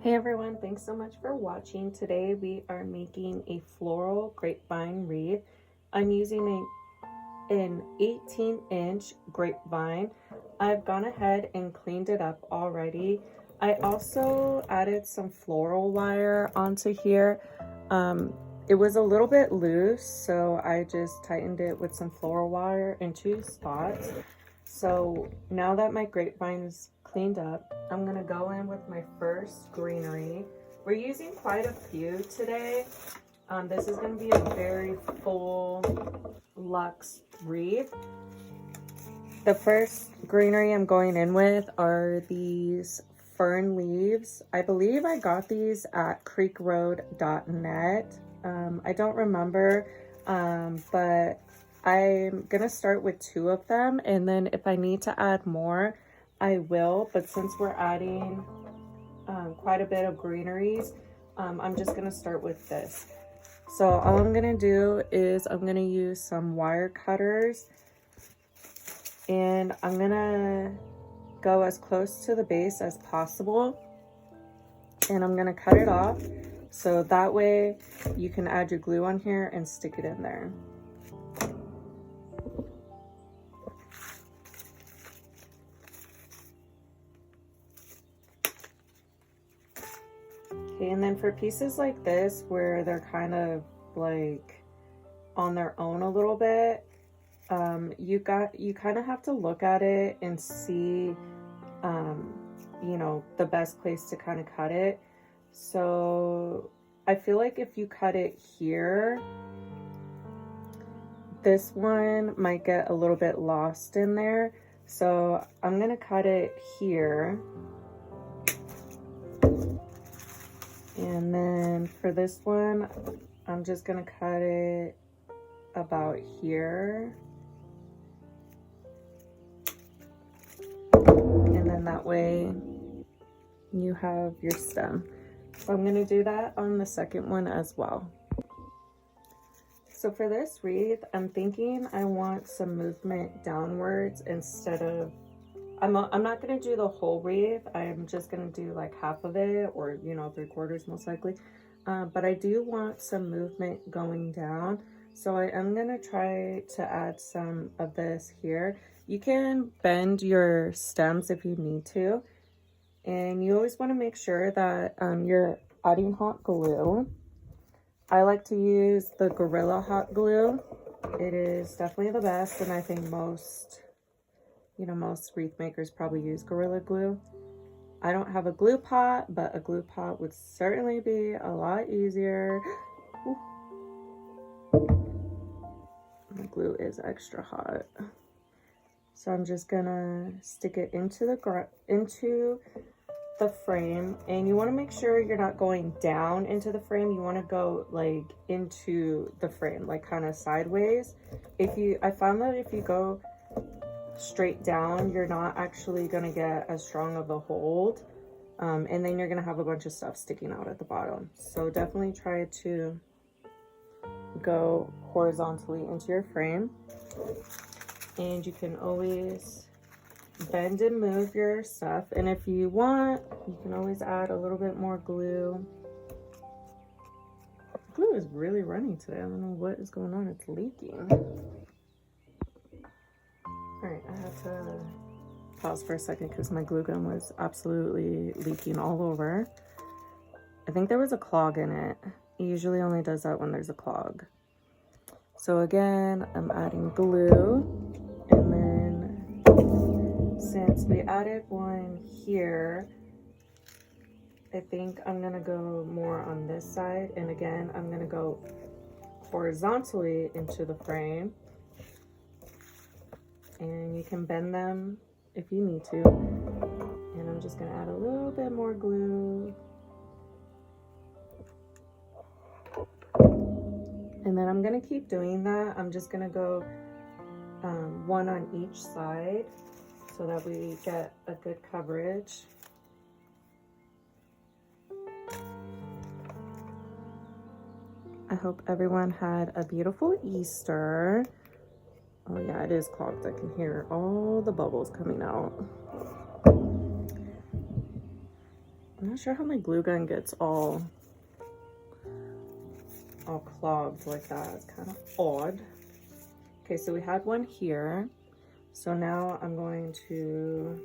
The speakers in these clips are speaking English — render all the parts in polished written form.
Hey everyone, thanks so much for watching. Today we are making a floral grapevine wreath. I'm using an 18-inch grapevine. I've gone ahead and cleaned it up already. I also added some floral wire onto here. It was a little bit loose, so I just tightened it with some floral wire in 2 spots. So now that my grapevine is cleaned up, I'm gonna go in with my first greenery. We're using quite a few today. This is gonna be a very full luxe wreath. The first greenery I'm going in with are these fern leaves. I believe I got these at creekroad.net. I don't remember, but I'm gonna start with 2 of them, and then if I need to add more, I will. But since we're adding quite a bit of greeneries, I'm just gonna start with this. So all I'm gonna do is I'm gonna use some wire cutters, and I'm gonna go as close to the base as possible, and I'm gonna cut it off so that way you can add your glue on here and stick it in there. Okay, and then for pieces like this where they're kind of like on their own a little bit, you kind of have to look at it and see you know, the best place to kind of cut it. So I feel like if you cut it here, this one might get a little bit lost in there. So I'm gonna cut it here. And then for this one, I'm just gonna cut it about here. And then that way you have your stem. So I'm gonna do that on the second one as well. So for this wreath, I'm thinking I want some movement downwards instead of, I'm not gonna do the whole wreath. I'm just gonna do like half of it, or you know, 3/4 most likely. But I do want some movement going down. So I am gonna try to add some of this here. You can bend your stems if you need to. And you always wanna make sure that you're adding hot glue. I like to use the Gorilla hot glue. It is definitely the best, and I think most, you know, most wreath makers probably use Gorilla glue. I don't have a glue pot, but a glue pot would certainly be a lot easier. Ooh. The glue is extra hot. So I'm just gonna stick it into the frame, and you want to make sure you're not going down into the frame. You want to go like into the frame, like kind of sideways. I found that if you go straight down, you're not actually going to get as strong of a hold, and then you're going to have a bunch of stuff sticking out at the bottom. So definitely try to go horizontally into your frame, and you can always bend and move your stuff, and if you want, you can always add a little bit more glue. Glue is really runny today. I don't know what is going on. It's leaking. All right, I have to pause for a second because my glue gun was absolutely leaking all over. I think there was a clog in it. It usually only does that when there's a clog. So again, I'm adding glue, and then since we added one here, I think I'm gonna go more on this side, and again, I'm gonna go horizontally into the frame, and you can bend them if you need to. And I'm just gonna add a little bit more glue. And then I'm gonna keep doing that. I'm just gonna go one on each side so that we get a good coverage. I hope everyone had a beautiful Easter. Oh yeah, it is clogged. I can hear all the bubbles coming out. I'm not sure how my glue gun gets all clogged like that. It's kind of odd. Okay, so we had one here. So now I'm going to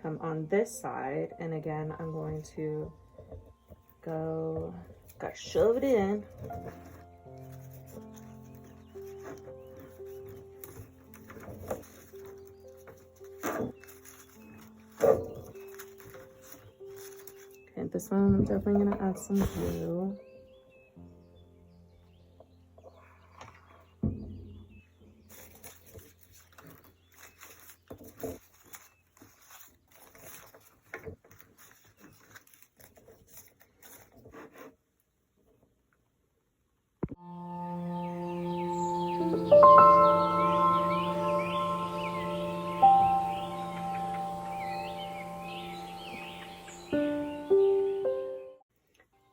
come on this side, and again, I'm going to gotta shove it in. Okay, this one I'm definitely gonna add some glue.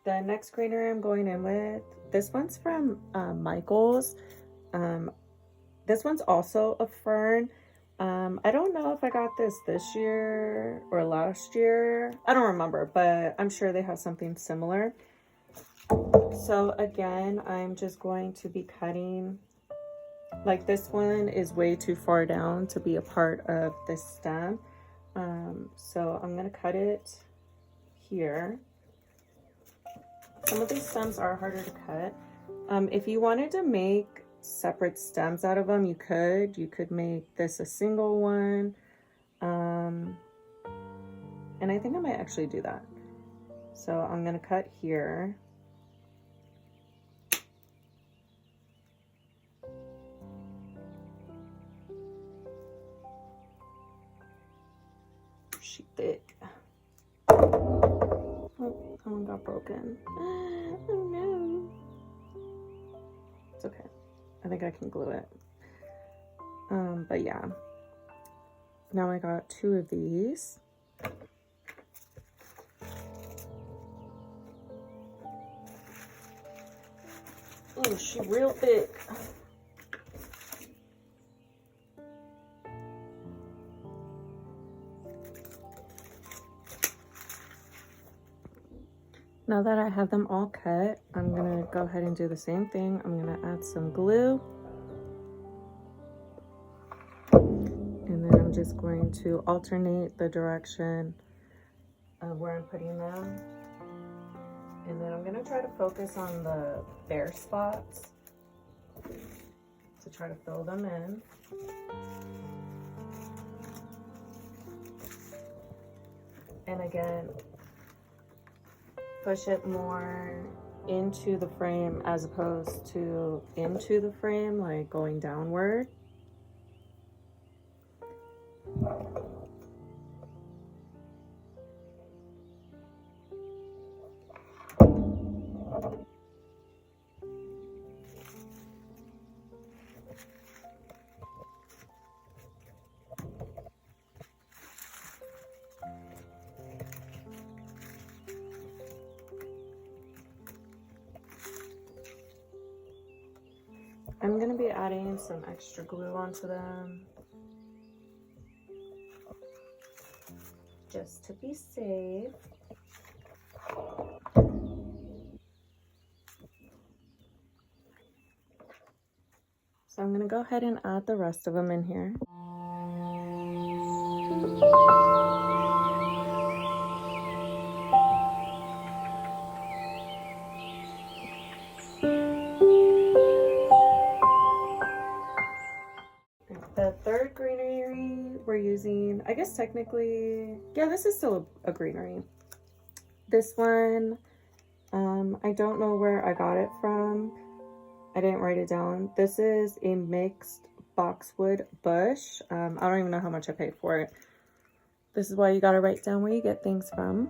The next greenery I'm going in with, this one's from Micheals. This one's also a fern. I don't know if I got this year or last year. I don't remember, but I'm sure they have something similar. So again, I'm just going to be cutting, like this one is way too far down to be a part of this stem. So I'm gonna cut it here. Some of these stems are harder to cut. If you wanted to make separate stems out of them, you could make this a single one. And I think I might actually do that. So I'm gonna cut here. She thick. Oh, that one got broken. Oh no. It's okay. I think I can glue it. But yeah. Now I got 2 of these. Oh, she real thick. Now that I have them all cut, I'm gonna go ahead and do the same thing. I'm gonna add some glue. And then I'm just going to alternate the direction of where I'm putting them. And then I'm gonna try to focus on the bare spots to try to fill them in. And again, push it more into the frame as opposed to into the frame, like going downward. I'm going to be adding some extra glue onto them just to be safe. So I'm going to go ahead and add the rest of them in here. The third greenery we're using, I guess technically, yeah, this is still a greenery. This one, I don't know where I got it from. I didn't write it down. This is a mixed boxwood bush. I don't even know how much I paid for it. This is why you gotta write down where you get things from.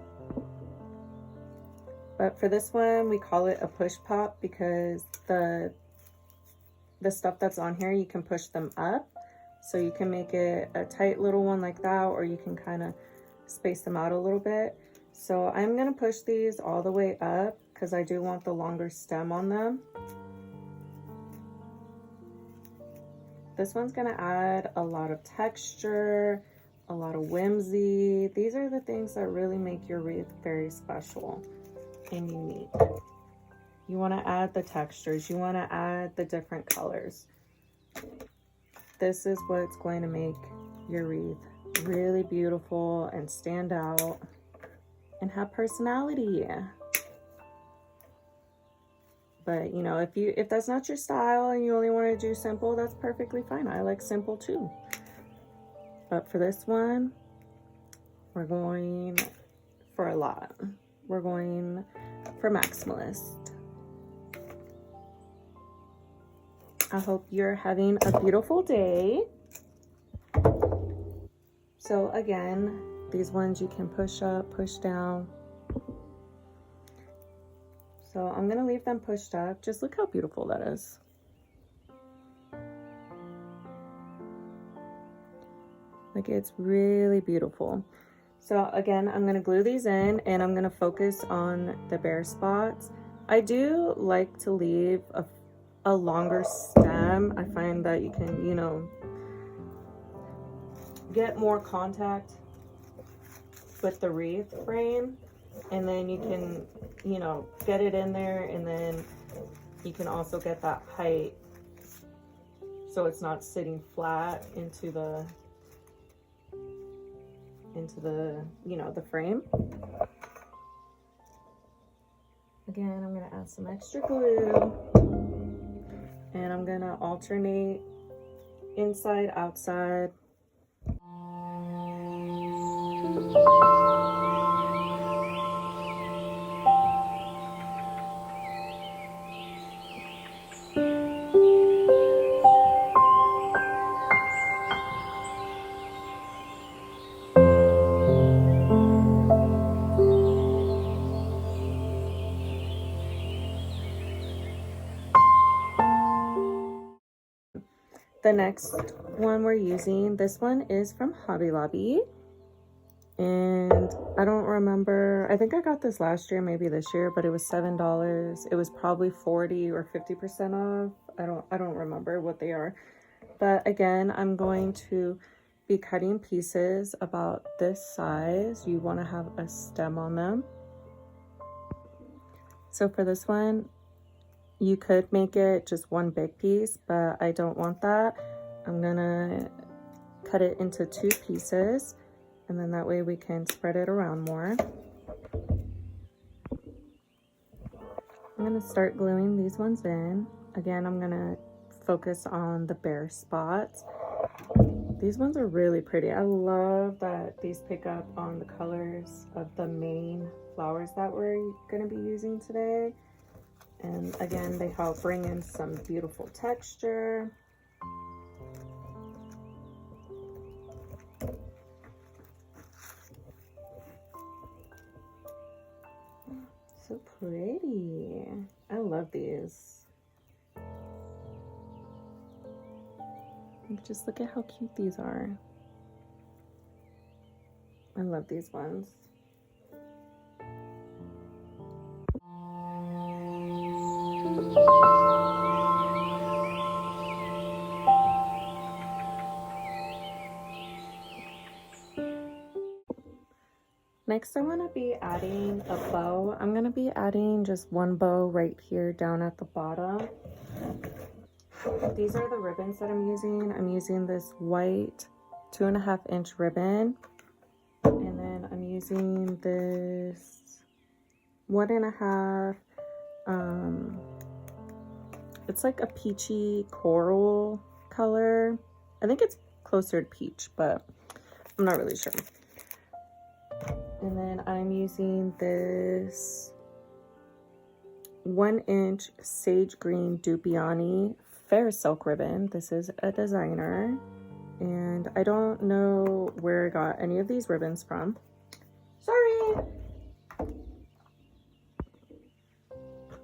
But for this one, we call it a push pop because the stuff that's on here, you can push them up. So you can make it a tight little one like that, or you can kind of space them out a little bit. So I'm gonna push these all the way up because I do want the longer stem on them. This one's gonna add a lot of texture, a lot of whimsy. These are the things that really make your wreath very special and unique. You wanna add the textures, you wanna add the different colors. This is what's going to make your wreath really beautiful and stand out and have personality. But you know, if that's not your style and you only want to do simple, that's perfectly fine. I like simple too. But for this one, we're going for a lot. We're going for maximalist. I hope you're having a beautiful day. So again, these ones you can push up, push down. So I'm gonna leave them pushed up. Just look how beautiful that is. Like, it's really beautiful. So again, I'm gonna glue these in and I'm gonna focus on the bare spots. I do like to leave a longer stem. I find that you can, you know, get more contact with the wreath frame, and then you can, you know, get it in there, and then you can also get that height so it's not sitting flat into the you know, the frame. Again, I'm gonna add some extra glue and I'm gonna alternate inside, outside. The next one we're using, this one is from Hobby Lobby. And I don't remember, I think I got this last year, maybe this year, but it was $7. It was probably 40 or 50% off. I don't remember what they are. But again, I'm going to be cutting pieces about this size. You want to have a stem on them. So for this one, you could make it just one big piece, but I don't want that. I'm gonna cut it into 2 pieces, and then that way we can spread it around more. I'm gonna start gluing these ones in. Again, I'm gonna focus on the bare spots. These ones are really pretty. I love that these pick up on the colors of the main flowers that we're gonna be using today. And again, they help bring in some beautiful texture. So pretty. I love these. Just look at how cute these are. I love these ones. Next, I want to be adding a bow. I'm going to be adding just one bow right here down at the bottom. These are the ribbons that I'm using. I'm using this white 2.5 inch ribbon. And then I'm using this 1.5, it's like a peachy coral color. I think it's closer to peach, but I'm not really sure. And then I'm using this 1 inch sage green Dupioni Farrisilk ribbon. This is a designer, and I don't know where I got any of these ribbons from. Sorry!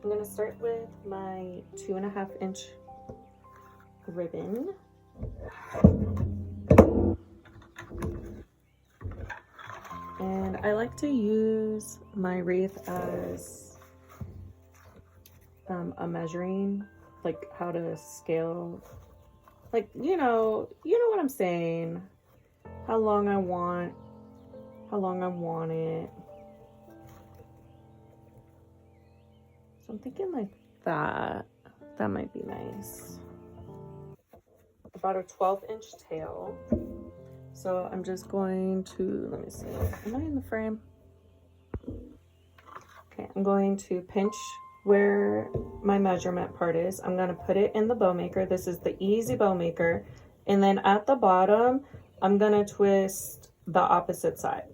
I'm gonna start with my 2.5 inch ribbon. And I like to use my wreath as a measuring, like how to scale, like, you know what I'm saying, how long I want it. So I'm thinking like that might be nice. About a 12-inch tail. So I'm just going to, let me see, am I in the frame? Okay, I'm going to pinch where my measurement part is. I'm going to put it in the bow maker. This is the easy bow maker. And then at the bottom, I'm going to twist the opposite side.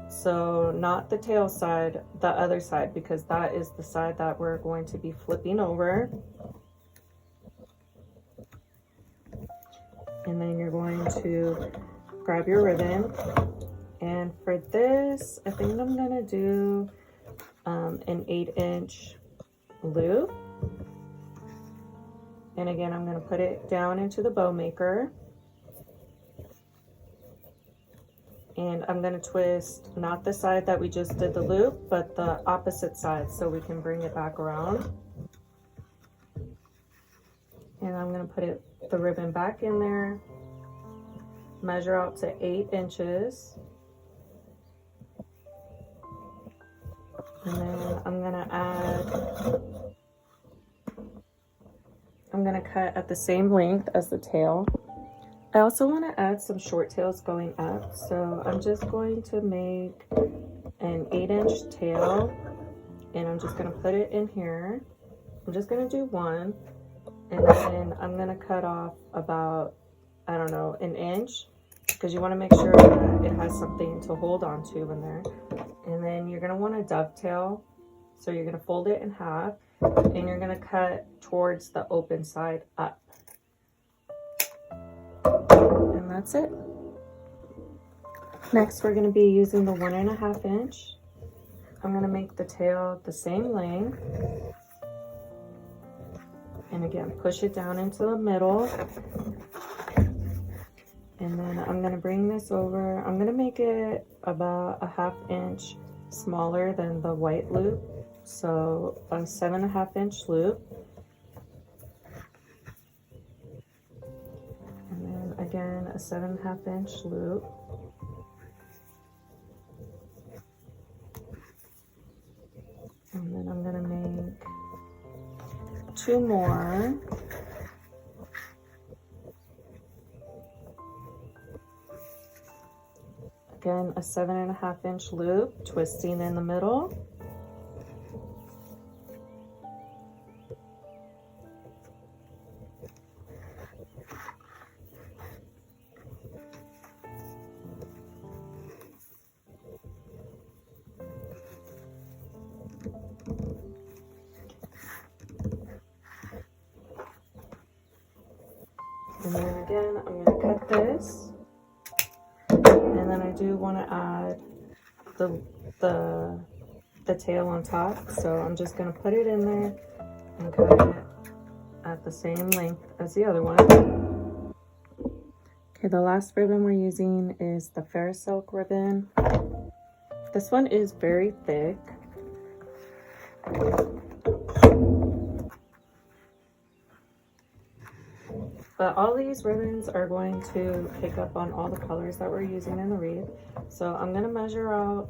So not the tail side, the other side, because that is the side that we're going to be flipping over. And then you're going to grab your ribbon, and for this I think I'm gonna do an 8-inch loop, and again I'm gonna put it down into the bow maker, and I'm gonna twist not the side that we just did the loop, but the opposite side, so we can bring it back around. And I'm gonna put the ribbon back in there, measure out to 8 inches, and then I'm gonna cut at the same length as the tail. I also want to add some short tails going up, so I'm just going to make an 8-inch tail, and I'm just gonna put it in here. I'm just gonna do one, and then I'm gonna cut off about, I don't know, an inch, because you want to make sure that it has something to hold on to in there. And then you're going to want to dovetail, so you're going to fold it in half, and you're going to cut towards the open side up. And that's it. Next, we're going to be using the 1.5 inch. I'm going to make the tail the same length, and again push it down into the middle. And then I'm going to bring this over. I'm going to make it about a 1/2 inch smaller than the white loop. So a 7.5 inch loop. And then again, a 7.5 inch loop. And then I'm going to make 2 more. Again, a 7.5 inch loop, twisting in the middle. And then again, I'm going to cut this. And then I do want to add the tail on top, so I'm just going to put it in there and cut it at the same length as the other one. Okay, the last ribbon we're using is the Farrisilk ribbon. This one is very thick. But all these ribbons are going to pick up on all the colors that we're using in the wreath. So I'm going to measure out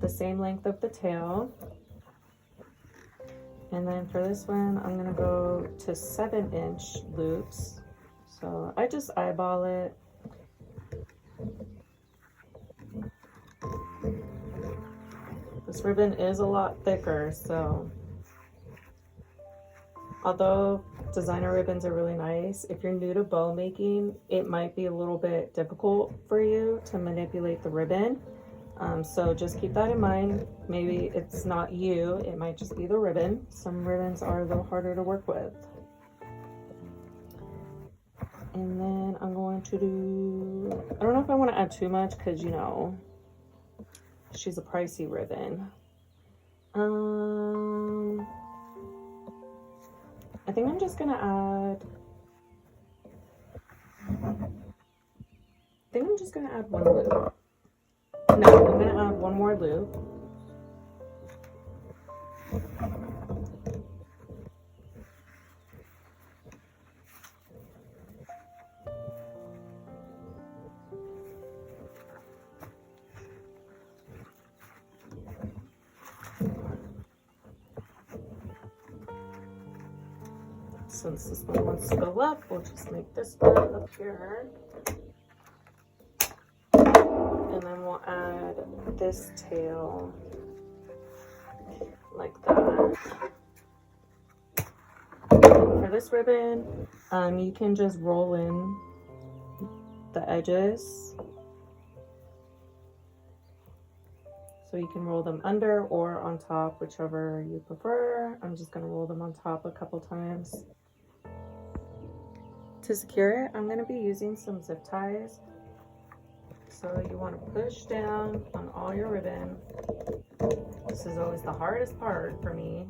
the same length of the tail. And then for this one, I'm going to go to 7-inch loops. So I just eyeball it. This ribbon is a lot thicker, so although designer ribbons are really nice, if you're new to bow making, it might be a little bit difficult for you to manipulate the ribbon. So just keep that in mind. Maybe it's not you, it might just be the ribbon. Some ribbons are a little harder to work with. And then I'm going to do, I don't know if I want to add too much because, you know, she's a pricey ribbon. I think I'm just gonna add, one loop. No, I'm gonna add one more loop. Since this one wants to go up, we'll just make this one up here. And then we'll add this tail like that. For this ribbon, you can just roll in the edges. So you can roll them under or on top, whichever you prefer. I'm just gonna roll them on top a couple times. To secure it, I'm gonna be using some zip ties. So you wanna push down on all your ribbon. This is always the hardest part for me.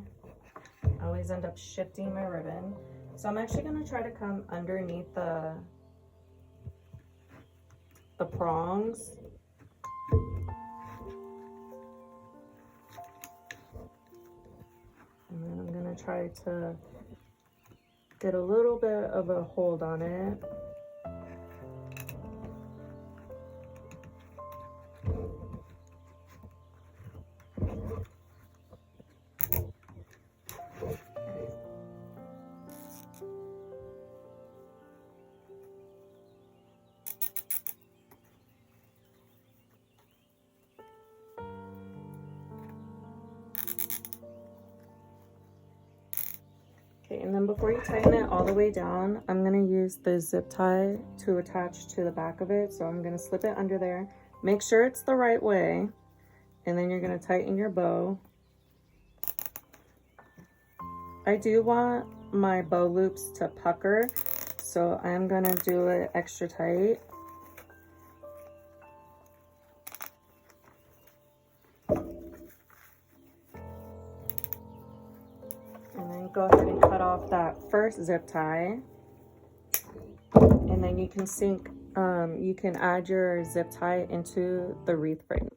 I always end up shifting my ribbon. So I'm actually gonna try to come underneath the prongs. And then I'm gonna try to get a little bit of a hold on it. Okay, and then before you tighten it all the way down, I'm gonna use the zip tie to attach to the back of it. So I'm gonna slip it under there. Make sure it's the right way, and then you're gonna tighten your bow. I do want my bow loops to pucker, so I'm gonna do it extra tight. And then go ahead and cut off that first zip tie. And then you can you can add your zip tie into the wreath frame.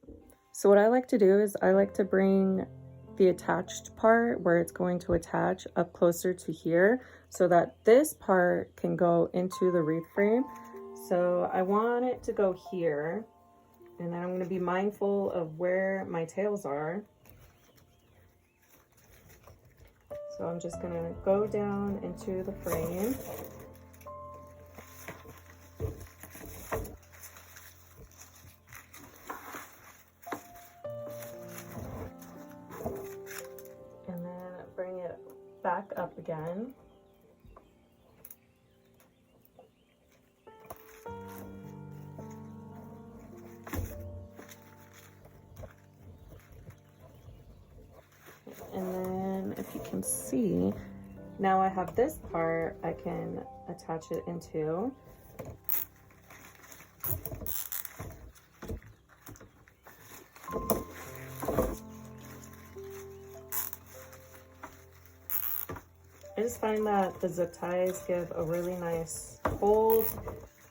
So what I like to do is I like to bring the attached part where it's going to attach up closer to here so that this part can go into the wreath frame. So I want it to go here, and then I'm going to be mindful of where my tails are. So I'm just going to go down into the frame. And then bring it back up again. And then if you can see, now I have this part I can attach it into. I just find that the zip ties give a really nice hold,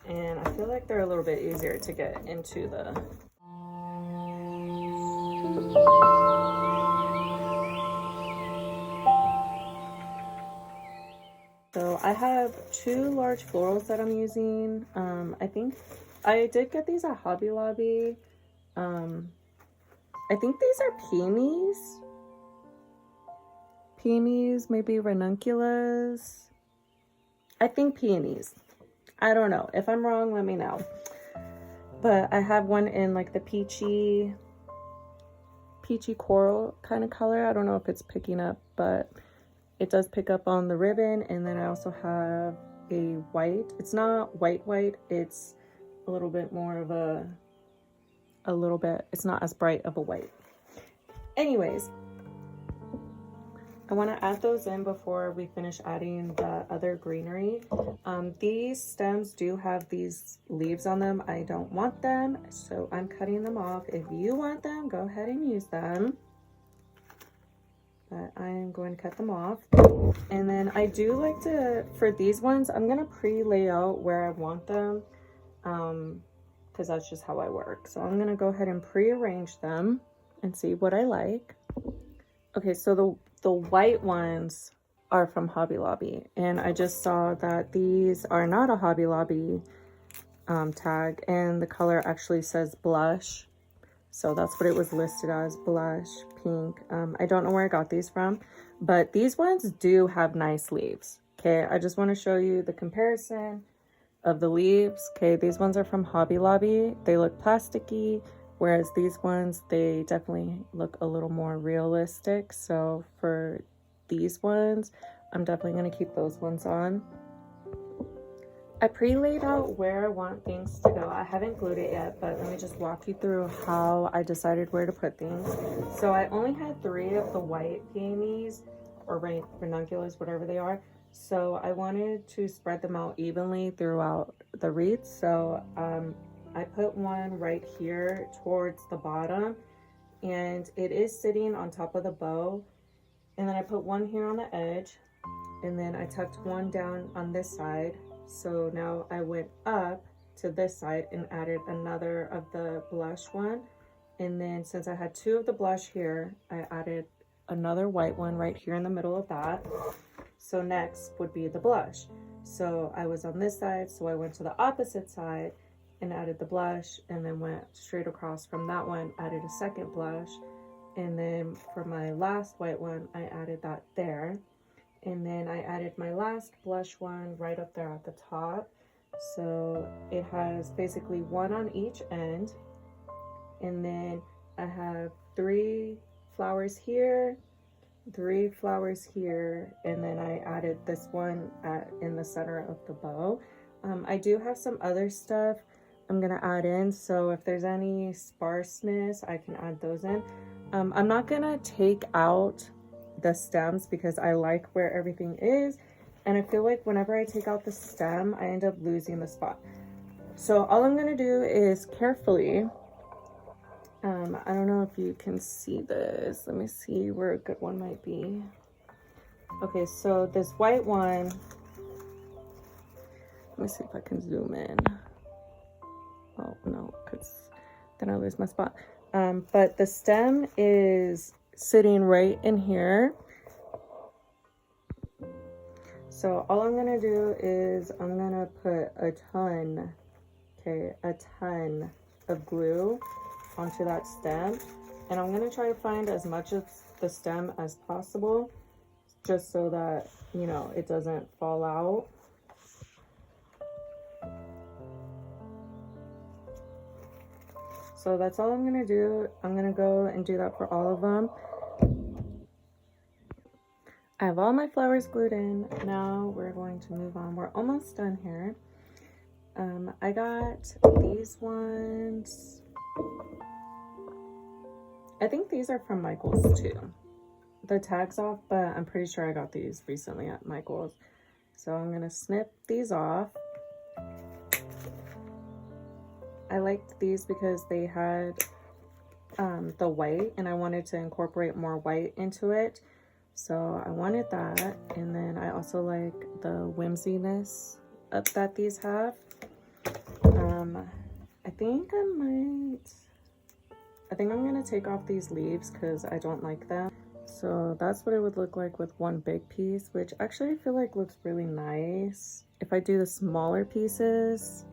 and I feel like they're a little bit easier to get into the So I have two large florals that I'm using. I think I did get these at Hobby Lobby. I think these are peonies. Peonies, maybe ranunculus. I think peonies. I don't know. If I'm wrong, let me know. But I have one in like the peachy coral kind of color. I don't know if it's picking up, but it does pick up on the ribbon. And then I also have a white. It's not white, it's a little bit more of it's not as bright of a white. Anyways, I want to add those in before we finish adding the other greenery. These stems do have these leaves on them. I don't want them, so I'm cutting them off. If you want them, go ahead and use them. But I am going to cut them off. And then I do like to, for these ones, I'm going to pre-lay out where I want them, because that's just how I work. So I'm going to go ahead and pre-arrange them and see what I like. Okay, so the white ones are from Hobby Lobby, and I just saw that these are not a Hobby Lobby tag, and the color actually says blush. So that's what it was listed as, blush pink. I don't know where I got these from, but these ones do have nice leaves. Okay, I just want to show you the comparison of the leaves. Okay, these ones are from Hobby Lobby. They look plasticky, whereas these ones, they definitely look a little more realistic. So for these ones, I'm definitely going to keep those ones on. I pre-laid out where I want things to go. I haven't glued it yet, but let me just walk you through how I decided where to put things. So I only had 3 of the white peonies, or ranunculus, whatever they are. So I wanted to spread them out evenly throughout the wreath. So I put one right here towards the bottom, and it is sitting on top of the bow. And then I put one here on the edge, and then I tucked one down on this side. So now I went up to this side and added another of the blush one. And then since I had 2 of the blush here, I added another white one right here in the middle of that. So next would be the blush. So I was on this side, so I went to the opposite side and added the blush, and then went straight across from that one, added a second blush. And then for my last white one, I added that there. And then I added my last blush one right up there at the top. So it has basically one on each end. And then I have 3 flowers here, 3 flowers here, and then I added this one in the center of the bow. I do have some other stuff I'm gonna add in, so if there's any sparseness, I can add those in. I'm not gonna take out the stems because I like where everything is, and I feel like whenever I take out the stem, I end up losing the spot. So all I'm gonna do is carefully, I don't know if you can see this. Let me see where a good one might be. Okay, so this white one, let me see if I can zoom in. Oh no, because then I lose my spot. But the stem is sitting right in here. So all I'm gonna do is I'm gonna put a ton of glue onto that stem, and I'm gonna try to find as much of the stem as possible, just so that, you know, it doesn't fall out. So that's all I'm gonna do. I'm gonna go and do that for all of them. I have all my flowers glued in. Now we're going to move on. We're almost done here. I got these ones. I think these are from Micheals too. The tag's off, but I'm pretty sure I got these recently at Micheals. So I'm gonna snip these off. I liked these because they had the white, and I wanted to incorporate more white into it. So I wanted that, and then I also like the whimsiness that these have. I think I'm gonna take off these leaves because I don't like them. So that's what it would look like with one big piece, which actually I feel like looks really nice if I do the smaller pieces.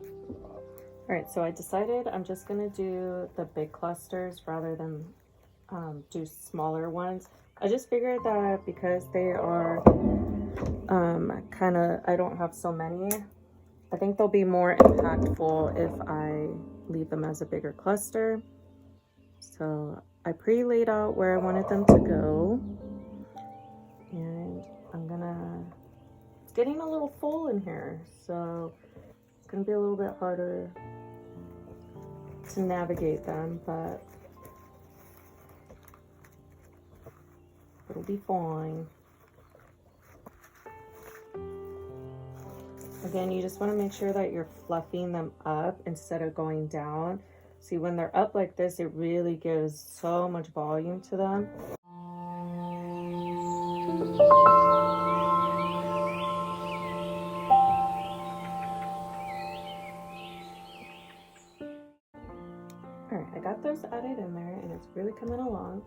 All right, so I decided I'm just gonna do the big clusters rather than do smaller ones. I just figured that because they are I don't have so many, I think they'll be more impactful if I leave them as a bigger cluster. So I pre-laid out where I wanted them to go, and it's getting a little full in here, so it's gonna be a little bit harder to navigate them, but It'll be fine. Again, you just want to make sure that you're fluffing them up instead of going down. See, when they're up like this, it really gives so much volume to them. Alright, I got those added in there and it's really coming along.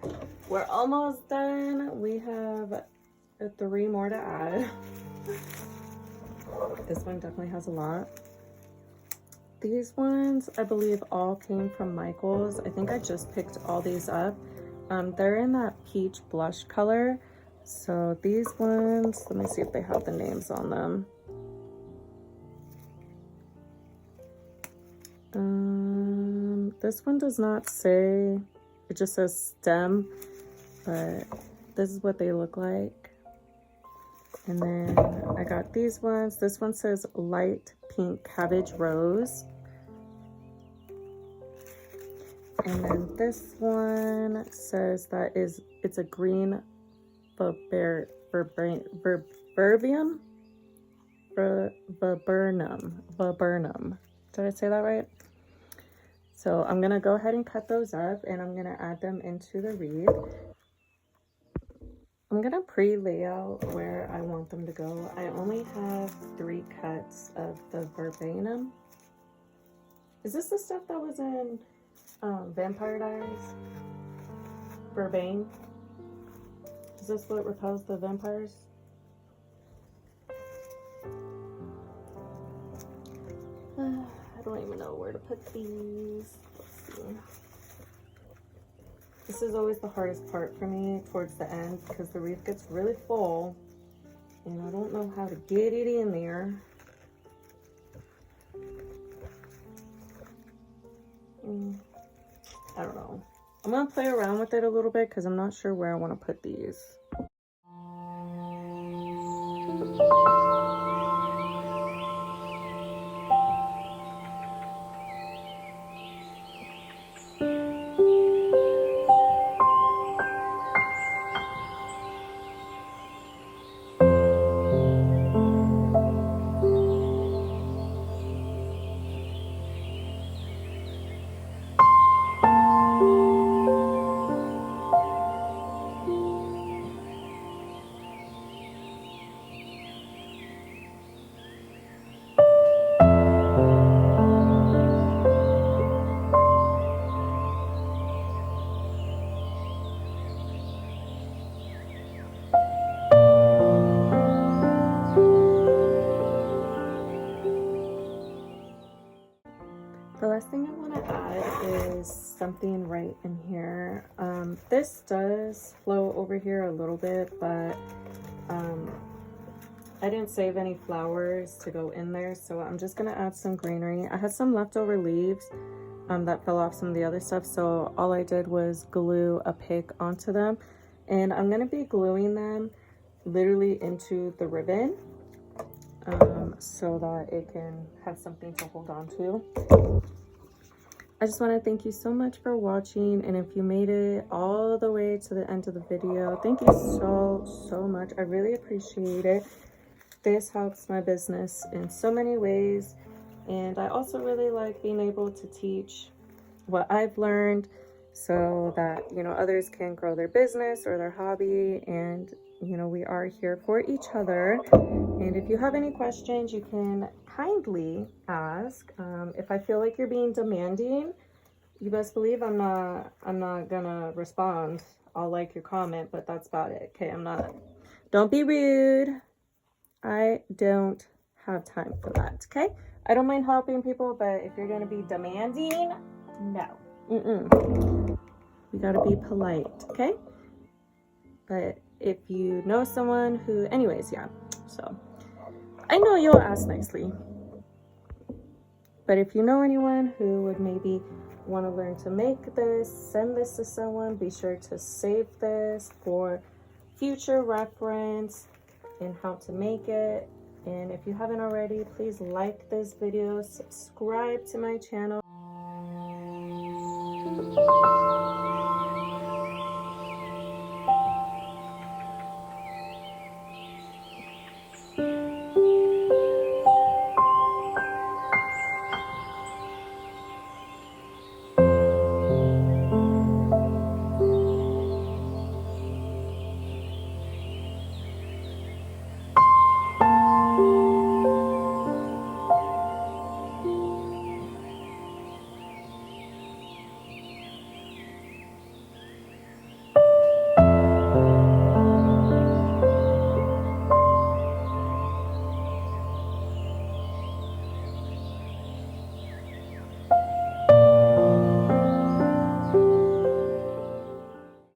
We're almost done. We have 3 more to add. This one definitely has a lot. These ones, I believe, all came from Micheals. I think I just picked all these up. They're in that peach blush color. So these ones, let me see if they have the names on them. This one does not say, it just says stem, but this is what they look like. And then I got these ones. This one says light pink cabbage rose. And then this one says that it's a green viburnum. Did I say that right? So I'm gonna go ahead and cut those up and I'm gonna add them into the wreath. I'm gonna pre-lay out where I want them to go. I only have 3 cuts of the viburnum. Is this the stuff that was in Vampire Diaries? Verbane? Is this what repels the vampires? I don't even know where to put these. Let's see. This is always the hardest part for me towards the end because the wreath gets really full and I don't know how to get it in there. I don't know. I'm gonna play around with it a little bit because I'm not sure where I want to put these. The last thing I want to add is something right in here. This does flow over here a little bit, but I didn't save any flowers to go in there, so I'm just going to add some greenery. I had some leftover leaves that fell off some of the other stuff, so all I did was glue a pick onto them, and I'm going to be gluing them literally into the ribbon so that it can have something to hold on to. I just want to thank you so much for watching, and if you made it all the way to the end of the video, thank you so much. I really appreciate it. This helps my business in so many ways, and I also really like being able to teach what I've learned so that, you know, others can grow their business or their hobby. And, you know, we are here for each other. And if you have any questions, you can kindly ask. If I feel like you're being demanding, you best believe I'm not gonna respond. I'll like your comment, but that's about it. Okay, don't be rude. I don't have time for that. Okay, I don't mind helping people, but if you're gonna be demanding, no. We gotta be polite, okay? But if you know someone who, anyways, yeah, so I know you'll ask nicely, but if you know anyone who would maybe want to learn to make this, send this to someone. Be sure to save this for future reference and how to make it. And if you haven't already, please like this video, subscribe to my channel.